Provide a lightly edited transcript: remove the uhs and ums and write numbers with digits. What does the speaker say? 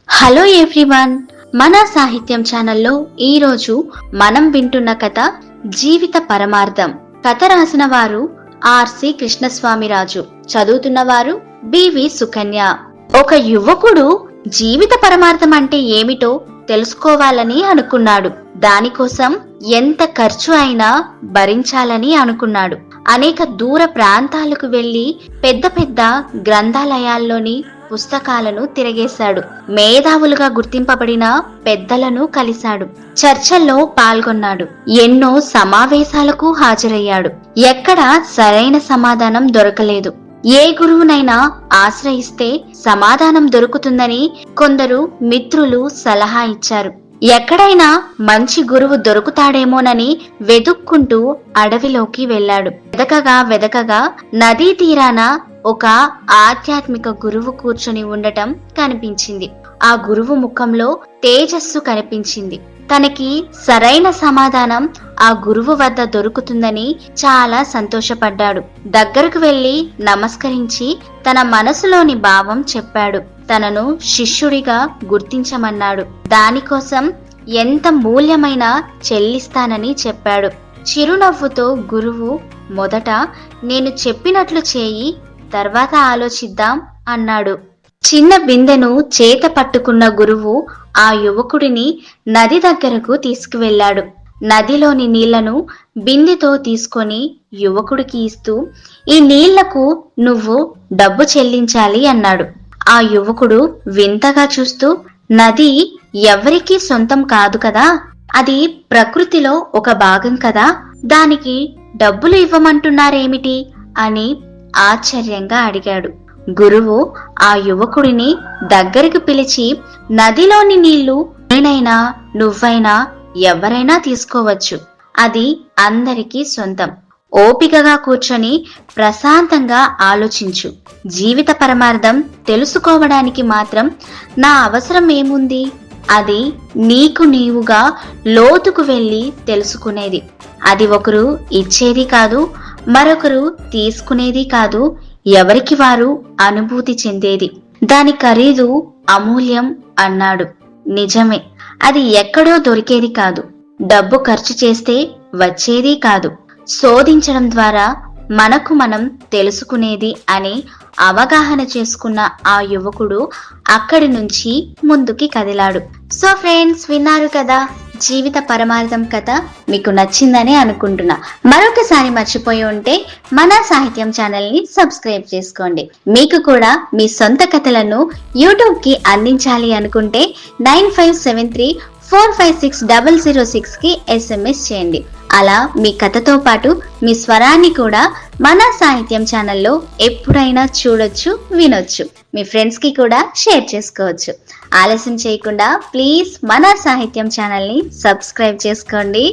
Hello everyone, మన సాహిత్యం ఛానల్లో ఈరోజు మనం వింటున్న కథ జీవిత పరమార్థం. కథ రాసిన వారు ఆర్సి కృష్ణస్వామిరాజు, చదువుతున్నవారు బివి సుకన్య. ఒక యువకుడు జీవిత పరమార్థం అంటే ఏమిటో తెలుసుకోవాలని అనుకున్నాడు. దానికోసం ఎంత ఖర్చు అయినా భరించాలని అనుకున్నాడు. అనేక దూర ప్రాంతాలకు వెళ్లి పెద్ద పెద్ద గ్రంథాలయాల్లోని పుస్తకాలను తిరగేశాడు. మేధావులుగా గుర్తింపబడిన పెద్దలను కలిశాడు. చర్చల్లో పాల్గొన్నాడు. ఎన్నో సమావేశాలకు హాజరయ్యాడు. ఎక్కడా సరైన సమాధానం దొరకలేదు. ఏ గురువునైనా ఆశ్రయిస్తే సమాధానం దొరుకుతుందని కొందరు మిత్రులు సలహా ఇచ్చారు. ఎక్కడైనా మంచి గురువు దొరుకుతాడేమోనని వెతుక్కుంటూ అడవిలోకి వెళ్ళాడు. వెదకగా నదీ తీరాన ఒక ఆధ్యాత్మిక గురువు కూర్చుని ఉండటం కనిపించింది. ఆ గురువు ముఖంలో తేజస్సు కనిపించింది. తనకి సరైన సమాధానం ఆ గురువు వద్ద దొరుకుతుందని చాలా సంతోషపడ్డాడు. దగ్గరకు వెళ్లి నమస్కరించి తన మనసులోని భావం చెప్పాడు. తనను శిష్యుడిగా గుర్తించమన్నాడు. దానికోసం ఎంత మూల్యమైనా చెల్లిస్తానని చెప్పాడు. చిరునవ్వుతో గురువు, మొదట నేను చెప్పినట్లు చేయి, తర్వాత ఆలోచిద్దాం అన్నాడు. చిన్న బిందెను చేత పట్టుకున్న గురువు ఆ యువకుడిని నది దగ్గరకు తీసుకువెళ్ళాడు. నదిలోని నీళ్లను బిందెతో తీసుకొని యువకుడికి ఇస్తూ, ఈ నీళ్లకు నువ్వు డబ్బు చెల్లించాలి అన్నాడు. ఆ యువకుడు వింతగా చూస్తూ, నది ఎవరికీ సొంతం కాదు కదా, అది ప్రకృతిలో ఒక భాగం కదా, దానికి డబ్బులు ఇవ్వమంటున్నారేమిటి అని ఆశ్చర్యంగా అడిగాడు. గురువు ఆ యువకుడిని దగ్గరికి పిలిచి, నదిలోని నీళ్లు నేనైనా నువ్వైనా ఎవరైనా తీసుకోవచ్చు, అది అందరికీ సొంతం. ఓపికగా కూర్చొని ప్రశాంతంగా ఆలోచించు. జీవిత పరమార్థం తెలుసుకోవడానికి మాత్రం నా అవసరం ఏముంది? అది నీకు నీవుగా లోతుకు వెళ్ళి తెలుసుకునేది. అది ఒకరు ఇచ్చేది కాదు, మరొకరు తీసుకునేది కాదు, ఎవరికి వారు అనుభూతి చెందేది. దాని ఖరీదు అమూల్యం అన్నాడు. నిజమే, అది ఎక్కడో దొరికేది కాదు, డబ్బు ఖర్చు చేస్తే వచ్చేది కాదు, శోధించడం ద్వారా మనకు మనం తెలుసుకునేది అని అవగాహన చేసుకున్న ఆ యువకుడు అక్కడి నుంచి ముందుకి కదిలాడు. సో ఫ్రెండ్స్, విన్నారు కదా జీవిత పరమార్థం కథ. మీకు నచ్చిందని అనుకుంటున్నా. మరొకసారి మర్చిపోయి ఉంటే మన సాహిత్యం ఛానల్ ని సబ్స్క్రైబ్ చేసుకోండి. మీకు కూడా మీ సొంత కథలను యూట్యూబ్ కి అందించాలి అనుకుంటే 9573456006 కి SMS చేయండి. అలా మీ కథతో పాటు మీ స్వరాన్ని కూడా మన సాహిత్యం ఛానల్లో ఎప్పుడైనా చూడొచ్చు, వినొచ్చు. మీ ఫ్రెండ్స్ కి కూడా షేర్ చేసుకోవచ్చు. ఆలస్యం చేయకుండా ప్లీజ్ మన సాహిత్యం ఛానల్ ని సబ్స్క్రైబ్ చేసుకోండి.